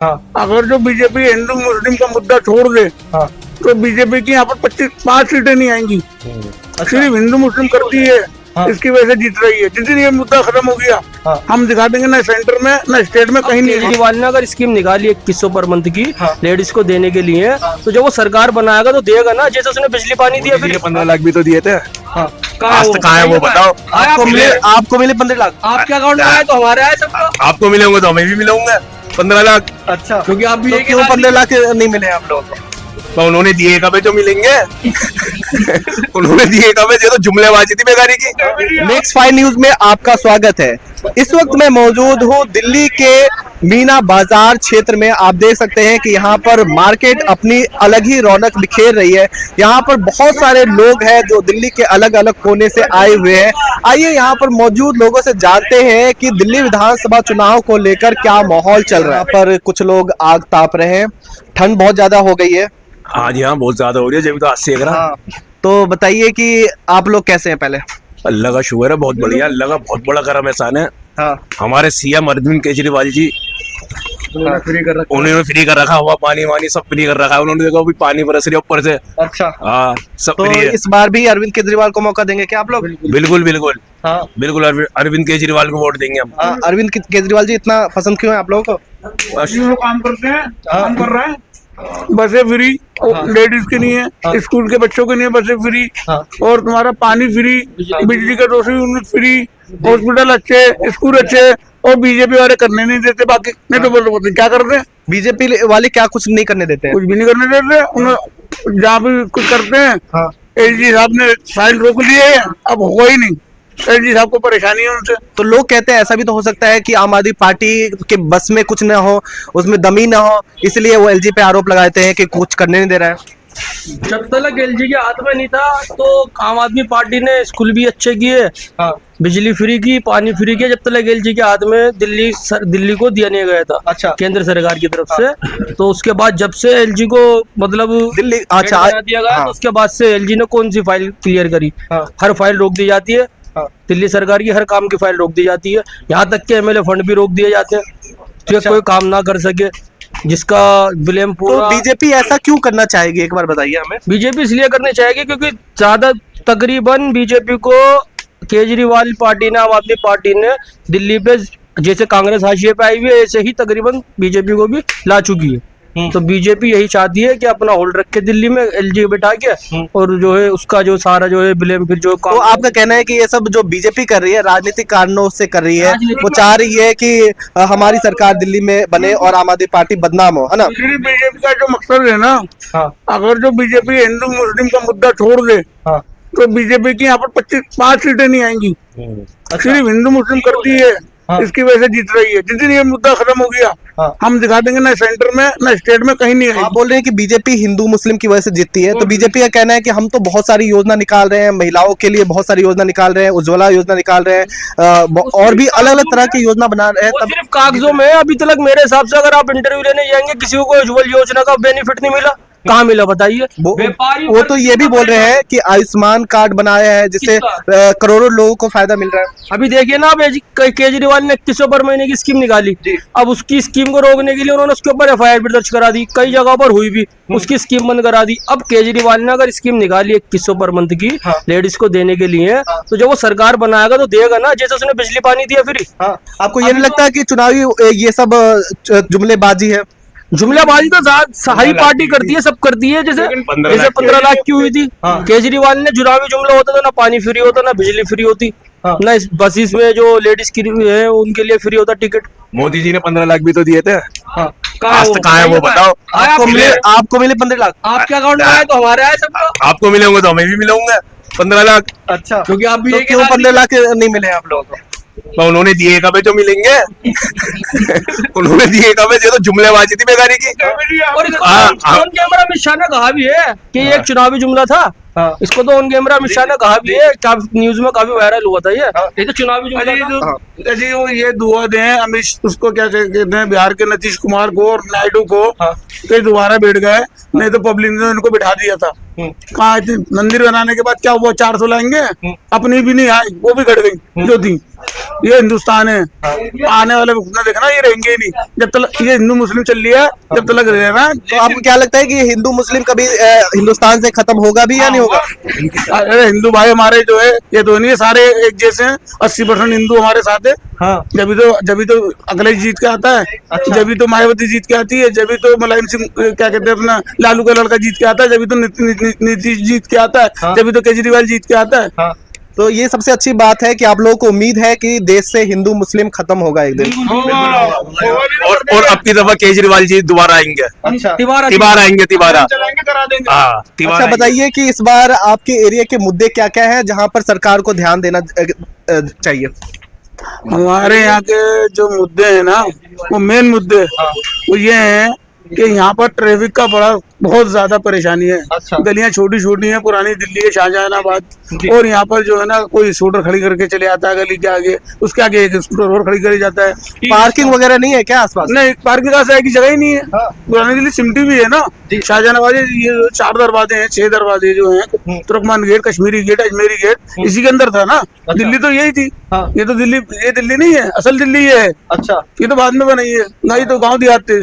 हाँ। अगर जो बीजेपी हिंदू मुस्लिम का मुद्दा छोड़ दे हाँ। तो बीजेपी की यहाँ पर 5 सीटें नहीं आएंगी। सिर्फ हिंदू मुस्लिम करती है, हाँ। इसकी वजह से जीत रही है। जितनी ये मुद्दा खत्म हो गया, हाँ। हम दिखा देंगे ना सेंटर में ना स्टेट में, कहीं नहीं है। केजरीवाल ने अगर स्कीम निकाली 2100 पर मंथ की हाँ। लेडीज को देने के लिए, तो जब वो सरकार बनाएगा तो देगा ना, जैसे उसने बिजली पानी दिया फिर 15 लाख भी तो दिए थे। हाँ। कहाँ है वो बताओ। आपको मिले 15 लाख। आपके अकाउंट में आए तो हमारे आए सबका। आपको मिलेंगे तो हमें भी मिलेंगे 15 लाख। अच्छा, क्योंकि आप भी तो क्यों 15 लाख नहीं मिले आप लोगों को? तो उन्होंने दिए कब है जो मिलेंगे? उन्होंने दिए कब है? ये तो जुमलेबाजी थी बेकारी की। नेक्स्ट 5 न्यूज में आपका स्वागत है। इस वक्त मैं मौजूद हूँ दिल्ली के मीना बाजार क्षेत्र में। आप देख सकते हैं कि यहाँ पर मार्केट अपनी अलग ही रौनक बिखेर रही है। यहाँ पर बहुत सारे लोग हैं जो दिल्ली के अलग अलग कोने से आए हुए हैं। आइए यहाँ पर मौजूद लोगों से जानते हैं कि दिल्ली विधानसभा चुनाव को लेकर क्या माहौल चल रहा है। यहाँ पर कुछ लोग आग ताप रहे हैं, ठंड बहुत ज्यादा हो गई है। हाँ जी हाँ, बहुत ज्यादा हो रही है। जब तो आज से हाँ, तो बताइए कि आप लोग कैसे हैं पहले? अल्लाह का शुक्र है, बहुत बढ़िया। अल्लाह का बहुत बड़ा करम एहसान है। हाँ। हमारे सीएम अरविंद केजरीवाल जी, उन्होंने फ्री कर रखा, हवा पानी वानी सब फ्री कर रखा है। उन्होंने देखो अभी पानी बरस रही है ऊपर से। अच्छा, हाँ, सब तो फ्री है। इस बार भी अरविंद केजरीवाल को मौका देंगे क्या आप लोग? बिल्कुल बिल्कुल हाँ। बिल्कुल अरविंद केजरीवाल को वोट देंगे हम। हाँ, अरविंद केजरीवाल जी इतना पसंद क्यों है आप लोगों को? बस जो काम करते हैं, काम कर रहे हैं। बसें फ्री लेडीज के लिए है, स्कूल के बच्चों के लिए बसें फ्री, हाँ। और तुम्हारा पानी फ्री, बिजली का 200 यूनिट फ्री, हॉस्पिटल अच्छे, स्कूल अच्छे। और बीजेपी वाले करने नहीं देते। बाकी नहीं तो बोलते क्या करते हैं, बीजेपी वाले क्या कुछ नहीं करने देते हैं? कुछ भी नहीं करने देते। उन्हें जहाँ भी कुछ करते हैं, हाँ। एलजी साहब ने फाइल रोक लिए है, अब होगा ही नहीं। एलजी साहब को परेशानी है उनसे। तो लोग कहते हैं ऐसा भी तो हो सकता है कि आम आदमी पार्टी के बस में कुछ ना हो, उसमें दमी ना हो, इसलिए वो एलजी पे आरोप लगाते हैं कि कुछ करने नहीं दे रहा है। जब तक एलजी के हाथ में नहीं था तो आम आदमी पार्टी ने स्कूल भी अच्छे किए, हाँ। बिजली फ्री की, पानी फ्री किया। जब तक एलजी के हाथ में दिल्ली को दिया नहीं गया था, अच्छा। केंद्र सरकार की तरफ से। तो उसके बाद जब से एलजी को मतलब दिल्ली हेड बना दिया गया, हाँ। तो उसके बाद से एलजी ने कौन सी फाइल क्लियर करी? हाँ। हर फाइल रोक दी जाती है। हाँ। दिल्ली सरकार की हर काम की फाइल रोक दी जाती है। यहाँ तक के एमएलए फंड भी रोक दिए जाते हैं, जो कोई काम ना कर सके, जिसका ब्लेम तो पूरा बीजेपी ऐसा क्यों करना चाहेगी, एक बार बताइए हमें। बीजेपी इसलिए करनी चाहेगी क्योंकि ज्यादा तकरीबन बीजेपी को केजरीवाल पार्टी ने, आम आदमी पार्टी ने दिल्ली पे जैसे कांग्रेस हाशिए पे आई हुई है, ऐसे ही तकरीबन बीजेपी को भी ला चुकी है। तो बीजेपी यही चाहती है कि अपना होल्ड रखे दिल्ली में एलजी बिठा के, और जो है उसका जो सारा जो है ब्लेम फिर जो तो आपका कहना है कि ये सब जो बीजेपी कर रही है राजनीतिक कारणों से कर रही है, वो चाह रही है कि हमारी सरकार दिल्ली में बने और आम आदमी पार्टी बदनाम हो, है ना? बीजेपी का जो मकसद है ना, हाँ। अगर जो बीजेपी हिंदू मुस्लिम का मुद्दा छोड़ दे हाँ। तो बीजेपी की यहाँ पर 5 सीटें नहीं आएंगी। सिर्फ हिंदू मुस्लिम करती है, हाँ। इसकी वजह से जीत रही है। जितनी ये मुद्दा खत्म हो गया, हाँ। हम दिखा देंगे ना सेंटर में ना स्टेट में, कहीं नहीं आप आएगी। बोल रहे हैं कि बीजेपी हिंदू मुस्लिम की वजह से जीतती है, तो बीजेपी का कहना है कि हम तो बहुत सारी योजना निकाल रहे हैं, महिलाओं के लिए बहुत सारी योजना निकाल रहे हैं, उज्ज्वला योजना निकाल रहे हैं, और भी अलग अलग तरह की योजना बना रहे हैं। वो तब सिर्फ कागजों में है। अभी तक मेरे हिसाब से अगर आप इंटरव्यू लेने जाएंगे, किसी को कोई उज्ज्वल योजना का बेनिफिट नहीं मिला। कहाँ मिला बताइए? वो तो ये भी बोल रहे हैं कि आयुष्मान कार्ड बनाया है जिससे करोड़ों लोगों को फायदा मिल रहा है। अभी देखिए ना, अब केजरीवाल ने 2100 पर महीने की स्कीम निकाली। अब उसकी स्कीम को रोकने के लिए उन्होंने उसके ऊपर एफआईआर भी दर्ज करा दी, कई जगहों पर हुई भी, उसकी स्कीम बंद करा दी। अब केजरीवाल ने अगर स्कीम निकाली 2100 पर मंथ की लेडीज को देने के लिए, तो जब वो सरकार बनाएगा तो देगा ना, जैसे उसने बिजली पानी दिया फ्री। आपको ये नहीं लगता कि चुनावी ये सब जुमलेबाजी है? जुमलाबाजी तो सारी पार्टी करती है, सब करती है। जैसे 15 लाख की हुई थी, केजरीवाल ने चुनावी जुमला होता था, ना पानी फ्री होता, ना बिजली फ्री होती, ना इस बसेस में जो लेडीज की है उनके लिए फ्री होता टिकट। मोदी जी ने 15 लाख भी तो दिए थे। कहाँ है वो बताओ। आपको मिले 15 लाख। आपके अकाउंट में आए तो हमारे आए सबका। आपको मिलेंगे तो हमें भी मिलेंगे 15 लाख। अच्छा, क्योंकि आप भी तो क्यों 15 लाख नहीं मिले आप लोगों को? तो उन्होंने दिए कब है जो मिलेंगे? उन्होंने दिए कब है? ये तो जुमलेबाजी थी बेकारी की। और ऑन कैमरा अमित शाह ने कहा भी है कि ये एक चुनावी जुमला था। इसको तो ऑन कैमरा अमित शाह ने कहा भी है, न्यूज में काफी वायरल हुआ था। ये तो चुनावी जुमला था। जी वो ये दुआ दें अमित, उसको क्या कहते हैं, बिहार के नीतीश कुमार को और नायडू को, तो दोबारा बैठ गए, नहीं तो पब्लिक ने उनको बिठा दिया था। कहाँ मंदिर बनाने के बाद क्या हुआ, 400 लाएंगे, अपनी भी नहीं आई, वो भी घट गई जो थी। ये हिंदुस्तान है। आने वाले वक्त में देखना ये रहेंगे ही नहीं जब तक ये हिंदू मुस्लिम चल रही है, जब तक रहना। तो आपको क्या लगता है कि हिंदू मुस्लिम कभी हिंदुस्तान से खत्म होगा भी या नहीं होगा? अरे हिंदू भाई हमारे जो है ये तो नहीं है, सारे एक जैसे हैं। 80% हिंदू हमारे साथ है। हाँ। जब तो अखिलेश जीत के आता है, जब तो मायावती जीत के आती है, जब तो मुलायम सिंह क्या कहते हैं अपना लालू का लड़का जीत के आता है, जब तो नीतीश जीत के आता है, जब तो केजरीवाल जीत के आता है। तो ये सबसे अच्छी बात है कि आप लोगों को उम्मीद है कि देश से हिंदू मुस्लिम खत्म होगा एक दिन। और अब की दफा केजरीवाल जी दोबारा आएंगे। अच्छा, तिबारा आएंगे, तिबारा। करा देंगे। हाँ, तिबारा अच्छा, बताइए कि इस बार आपके एरिया के मुद्दे क्या क्या हैं जहां पर सरकार को ध्यान देना चाहिए? हमारे यहाँ के जो मुद्दे हैं ना, वो मेन मुद्दे वो ये हैं कि यहाँ पर ट्रैफिक का बहुत ज्यादा परेशानी है। अच्छा। गलियां छोटी छोटी हैं, पुरानी दिल्ली है, शाहजहानाबाद, और यहाँ पर जो है ना कोई स्कूटर खड़ी करके चले आता है गली के आगे, उसके आगे एक स्कूटर और खड़ी करी जाता है। पार्किंग वगैरह नहीं है क्या आसपास? नहीं, पार्किंग का की जगह ही नहीं है। पुरानी दिल्ली सिमटी भी है ना, शाहजहानाबाद ये 4 दरवाजे हैं, 6 दरवाजे जो हैं, Turkman gate, Kashmiri gate, Ajmeri gate, इसी के अंदर था ना। दिल्ली तो यही थी। ये तो दिल्ली नहीं है, असल दिल्ली ये है। अच्छा, ये तो बाद में बनाई है, नहीं तो गाँव देहात थे।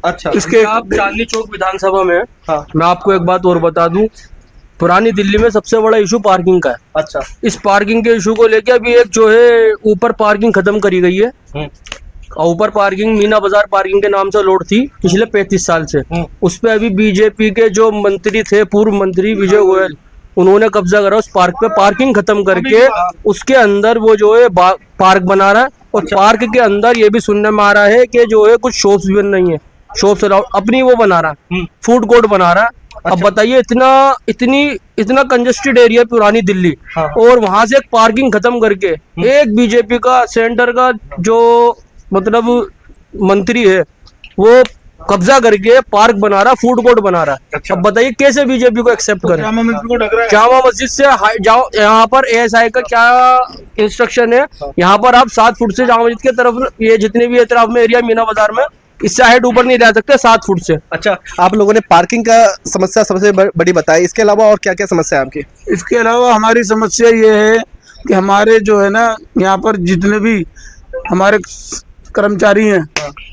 अच्छा। इसके आप चांदनी चौक विधानसभा में, मैं आपको एक बात और बता दूं, पुरानी दिल्ली में सबसे बड़ा इशू पार्किंग का है। अच्छा। इस पार्किंग के इशू को लेके अभी एक जो है ऊपर पार्किंग खत्म करी गई है। और ऊपर पार्किंग मीना बाजार पार्किंग के नाम से लोड थी पिछले 35 साल से। उस पे अभी बीजेपी के जो मंत्री थे, पूर्व मंत्री विजय गोयल, उन्होंने कब्जा करा उस पार्क पे। पार्किंग खत्म करके उसके अंदर वो जो है पार्क बना रहा है। और पार्क के अंदर ये भी सुनने में आ रहा है कि जो है कुछ शॉप्स भी बन रही है, शॉप्स अपनी वो बना रहा है, फूड कोर्ट बना रहा है। अब बताइए, इतना कंजेस्टेड एरिया पुरानी दिल्ली, और वहां से एक पार्किंग खत्म करके एक बीजेपी का सेंटर का जो मतलब मंत्री है वो कब्जा करके पार्क बना रहा, फूड कोर्ट बना रहा है। अब बताइए कैसे बीजेपी को एक्सेप्ट करें? जामा मस्जिद से जाओ, यहाँ पर एएसआई का क्या इंस्ट्रक्शन है, यहाँ पर आप 7 फुट से जामा मस्जिद की तरफ, ये जितने भी तरफ में एरिया मीना बाजार में, इससे हाइट ऊपर नहीं रह सकते 7 फुट से। अच्छा, आप लोगों ने पार्किंग का समस्या सबसे बड़ी बताई, इसके अलावा और क्या क्या समस्या है आपकी? इसके अलावा हमारी समस्या ये है कि हमारे जो है ना यहाँ पर जितने भी हमारे कर्मचारी हैं,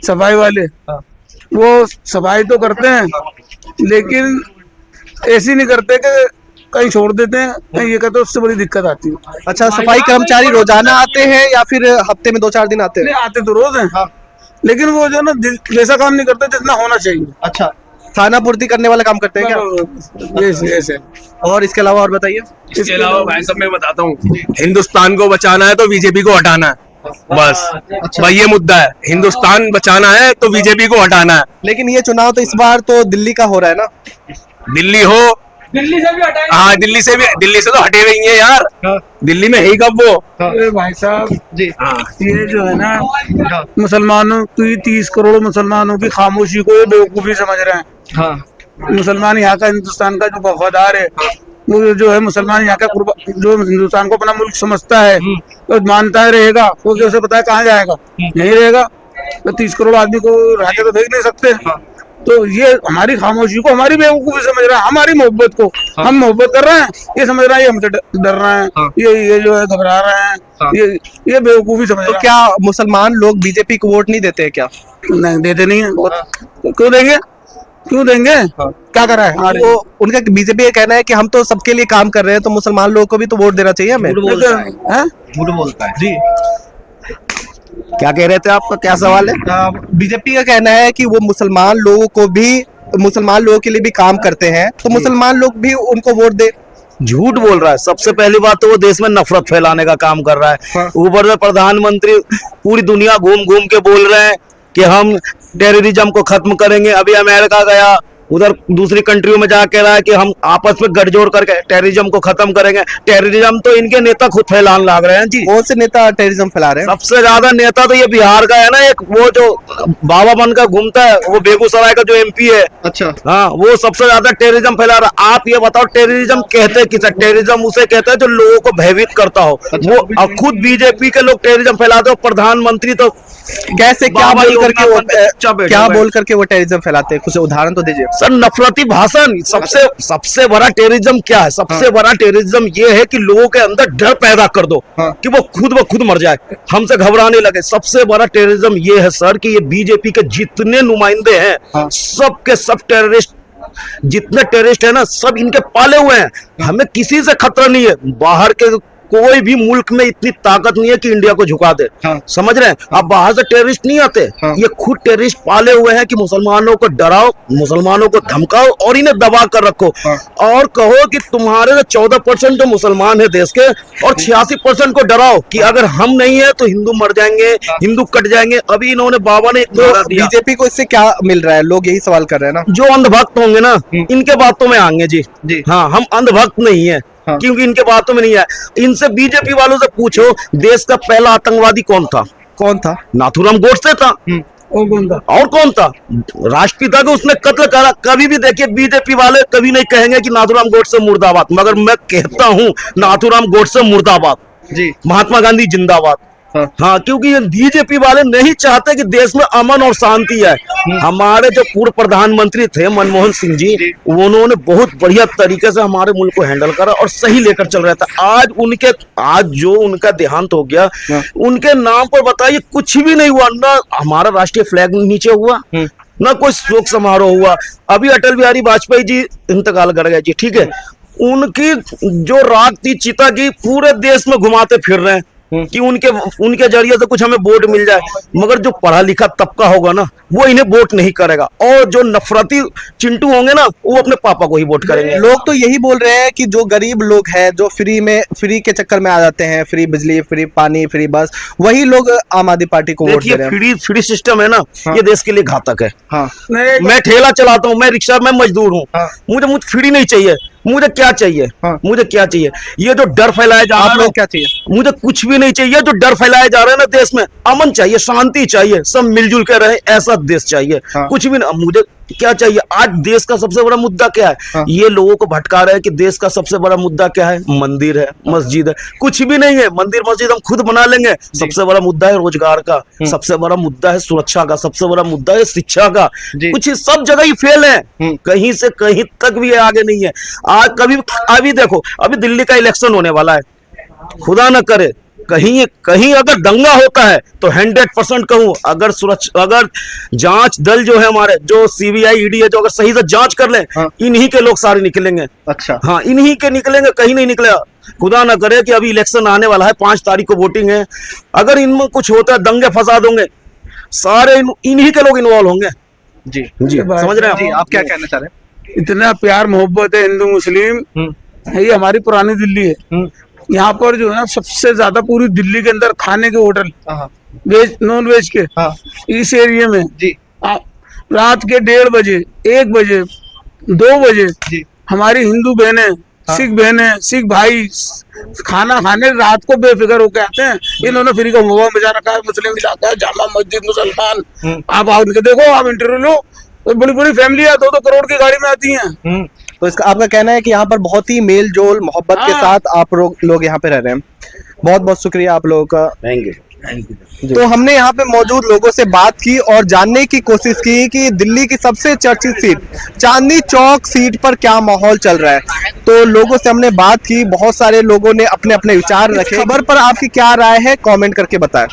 सफाई वाले, वो सफाई तो करते हैं लेकिन ऐसी नहीं करते कि कहीं छोड़ देते हैं, कहीं ये कहते हैं, उससे बड़ी दिक्कत आती है। अच्छा, सफाई कर्मचारी रोजाना आते हैं या फिर हफ्ते में 2-4 दिन आते हैं? नहीं, आते तो रोज हैं, लेकिन वो जो ना वैसा काम नहीं करते जितना होना चाहिए। अच्छा, खाना पूर्ति करने वाला काम करते हैं क्या? ऐसे। और इसके अलावा और बताइए। इसके अलावा भाई साहब मैं बताता हूँ, हिंदुस्तान को बचाना है तो बीजेपी को हटाना है, बस। अच्छा। भाई ये मुद्दा है, हिंदुस्तान बचाना है तो बीजेपी को हटाना है। लेकिन ये चुनाव तो इस बार तो दिल्ली का हो रहा है ना? दिल्ली हो, दिल्ली से भी हटाए। हाँ, दिल्ली से तो हटे रही है यार। दिल्ली में है ही कब वो। अरे भाई साहब जी, ये जो है ना मुसलमानों की 30 करोड़ मुसलमानों की खामोशी को ये बेवकूफी समझ रहे हैं। मुसलमान यहाँ का हिंदुस्तान का जो वफादार है, वो जो है मुसलमान यहाँ का जो हिंदुस्तान को अपना मुल्क समझता है, तो मानता है रहेगा, वो उसे पता है कहाँ जाएगा, नहीं रहेगा। तो 30 करोड़ आदमी को राजा तो देख नहीं सकते। तो ये हमारी खामोशी को हमारी बेवकूफी समझ रहा है, हमारी मोहब्बत को हम मोहब्बत कर रहे हैं, ये समझ रहा है ये हमसे डर रहे हैं, ये जो है घबरा रहे हैं, ये बेवकूफी समझ रहा है। तो क्या मुसलमान लोग बीजेपी को वोट नहीं देते हैं क्या? नहीं, देते नहीं है। क्यों देंगे? क्या कर रहा है हमारे? वो उनका बीजेपी का कहना है कि हम तो सबके लिए काम कर रहे हैं, तो मुसलमान लोगों को भी तो वोट देना चाहिए हमें। झूठ बोलता है जी। क्या कह रहे थे, आपका क्या सवाल है? बीजेपी का कहना है कि वो मुसलमान लोगों के लिए भी काम करते हैं, तो मुसलमान लोग भी उनको वोट दे। झूठ बोल रहा है। सबसे पहली बात तो वो देश में नफरत फैलाने का काम कर रहा है। ऊपर से प्रधानमंत्री पूरी दुनिया घूम घूम के बोल रहे हैं कि हम टेररिज्म को खत्म करेंगे। अभी अमेरिका गया, उधर दूसरी कंट्रियों में जाके रहा है कि हम आपस में गठजोड़ करके टेररिज्म को खत्म करेंगे। टेररिज्म तो इनके नेता खुद फैलाने लग रहे हैं जी। कौन से नेता टेररिज्म फैला रहे हैं? सबसे ज्यादा नेता तो ये बिहार का है ना, एक वो जो बाबा बनकर घूमता है, वो बेगूसराय का जो MP है। अच्छा, हाँ, वो सबसे ज्यादा टेररिज्म फैला रहा है। आप ये बताओ, टेररिज्म कहते किसे? टेररिज्म उसे कहते हैं जो लोगों को भयभीत करता हो। वो अब खुद बीजेपी के लोग टेररिज्म फैलाते हो, प्रधानमंत्री तो कैसे क्या बोल करके वो टेररिज्म फैलाते हैं? कुछ उदाहरण तो दीजिए। सर नफरती भाषण सबसे बड़ा टेररिज्म क्या है? सबसे बड़ा टेररिज्म ये है कि लोगों के अंदर डर पैदा कर दो कि वो खुद ब खुद मर जाए, हमसे घबराने लगे। सबसे बड़ा टेररिज्म ये है सर कि ये बीजेपी के जितने नुमाइंदे हैं सब के सब टेररिस्ट, जितने टेररिस्ट है ना सब इनके पाले हुए हैं। हमें किसी से खतरा नहीं है, बाहर के कोई भी मुल्क में इतनी ताकत नहीं है कि इंडिया को झुका दे। समझ रहे हैं? अब बाहर से टेररिस्ट नहीं आते, ये खुद टेररिस्ट पाले हुए हैं कि मुसलमानों को डराओ, मुसलमानों को धमकाओ और इन्हें दबा कर रखो और कहो कि तुम्हारे 14% जो मुसलमान है देश के और 86% को डराओ कि अगर हम नहीं है तो हिंदू मर जाएंगे, हिंदू कट जाएंगे। अभी इन्होंने बाबा ने बीजेपी को इससे क्या मिल रहा है, लोग यही सवाल कर रहे हैं ना। जो अंधभक्त होंगे ना इनके बातों में आएंगे जी। हाँ, हम अंधभक्त नहीं है क्योंकि इनके बातों में नहीं है। इनसे बीजेपी वालों से पूछो देश का पहला आतंकवादी कौन था? कौन था? नाथूराम गोडसे था। और कौन था? राष्ट्रपिता को उसने कत्ल करा। कभी भी देखिए बीजेपी वाले कभी नहीं कहेंगे कि नाथूराम गोडसे मुर्दाबाद, मगर मैं कहता हूं नाथूराम गोडसे मुर्दाबाद जी, महात्मा गांधी जिंदाबाद। हाँ, क्योंकि बीजेपी वाले नहीं चाहते कि देश में अमन और शांति है। हमारे जो पूर्व प्रधानमंत्री थे मनमोहन सिंह जी, उन्होंने बहुत बढ़िया तरीके से हमारे मुल्क को हैंडल करा और सही लेकर चल रहा था। आज जो उनका देहांत हो गया, उनके नाम पर बताइए कुछ भी नहीं हुआ, ना हमारा राष्ट्रीय फ्लैग नीचे हुआ, ना कोई शोक समारोह हुआ। अभी अटल बिहारी वाजपेयी जी इंतकाल कर गए जी, ठीक है। उनकी जो राग थी चिता की पूरे देश में घुमाते फिर रहे हैं कि उनके जरिए से कुछ हमें वोट मिल जाए, मगर जो पढ़ा लिखा तबका होगा ना वो इन्हें वोट नहीं करेगा और जो नफरती चिंटू होंगे ना वो अपने पापा को ही वोट करेंगे। लोग तो यही बोल रहे हैं कि जो गरीब लोग हैं, जो फ्री के चक्कर में आ जाते हैं, फ्री बिजली, फ्री पानी, फ्री बस, वही लोग आम आदमी पार्टी को वोट दे रहे हैं। फ्री सिस्टम है ना, ये देश के लिए घातक है। मैं ठेला चलाता हूँ, मैं रिक्शा में मजदूर हूँ, मुझे फ्री नहीं चाहिए। मुझे क्या चाहिए? मुझे क्या चाहिए? ये जो डर फैलाया जा रहा है, क्या चाहिए? मुझे कुछ भी नहीं चाहिए। जो डर फैलाया जा रहा है ना देश में, अमन चाहिए, शांति चाहिए, सब मिलजुल कर रहे, ऐसा देश चाहिए। कुछ भी नहीं। मुझे क्या चाहिए? आज देश का सबसे बड़ा मुद्दा क्या है? ये लोगों को भटका रहे हैं कि देश का सबसे बड़ा मुद्दा क्या है? मंदिर है, मस्जिद है। कुछ भी नहीं है। मंदिर मस्जिद हम खुद बना लेंगे। सबसे बड़ा मुद्दा है रोजगार का, सबसे बड़ा मुद्दा है सुरक्षा का, सबसे बड़ा मुद्दा है शिक्षा का। कुछ सब जगह ही फेल है, कहीं से कहीं तक भी आगे नहीं है। आज अभी देखो, अभी दिल्ली का इलेक्शन होने वाला है, खुदा न करे कहीं अगर दंगा होता है तो 100% कहूं, अगर जांच दल जो है हमारे, जो सीबीआई ईडी है, जो अगर सही से जांच कर ले, इन्हीं के लोग सारे निकलेंगे। अच्छा, हाँ, इन्हीं के निकलेंगे, कहीं नहीं निकलेगा। खुदा ना करे कि अभी इलेक्शन आने वाला है, 5 तारीख को वोटिंग है, अगर इनमें कुछ होता है, दंगे फसाद होंगे, सारे इन्हीं के लोग इन्वॉल्व होंगे। जी, समझ रहे हैं आप क्या कहना चाह रहे हैं? इतना प्यार मोहब्बत है हिंदू मुस्लिम, ये हमारी पुरानी दिल्ली है। यहाँ पर जो है ना सबसे ज्यादा पूरी दिल्ली के अंदर खाने के होटल, वेज नॉन वेज के, इस एरिया में जी रात के 1:30 बजे, 1 बजे, 2 बजे हमारी हिंदू बहनें, सिख बहनें, सिख भाई खाना खाने रात को बेफिक्र होके आते हैं। इन्होंने फ्री का हुआ मजा रखा है। मुस्लिम इलाका है, जामा मस्जिद, मुसलमान, आप इनके देखो, आप इंटरव्यू लो, बड़ी बड़ी फैमिली है, 2-2 करोड़ की गाड़ी में आती हैं। तो इसका आपका कहना है कि यहाँ पर बहुत ही मेल जोल मोहब्बत के साथ आप लोग यहाँ पे रह रहे हैं। बहुत बहुत शुक्रिया आप लोगों का। Thank you. तो हमने यहाँ पे मौजूद लोगों से बात की और जानने की कोशिश की कि दिल्ली की सबसे चर्चित सीट चांदनी चौक सीट पर क्या माहौल चल रहा है। तो लोगों से हमने बात की, बहुत सारे लोगों ने अपने अपने विचार रखे। खबर पर आपकी क्या राय है, कमेंट करके बताएं।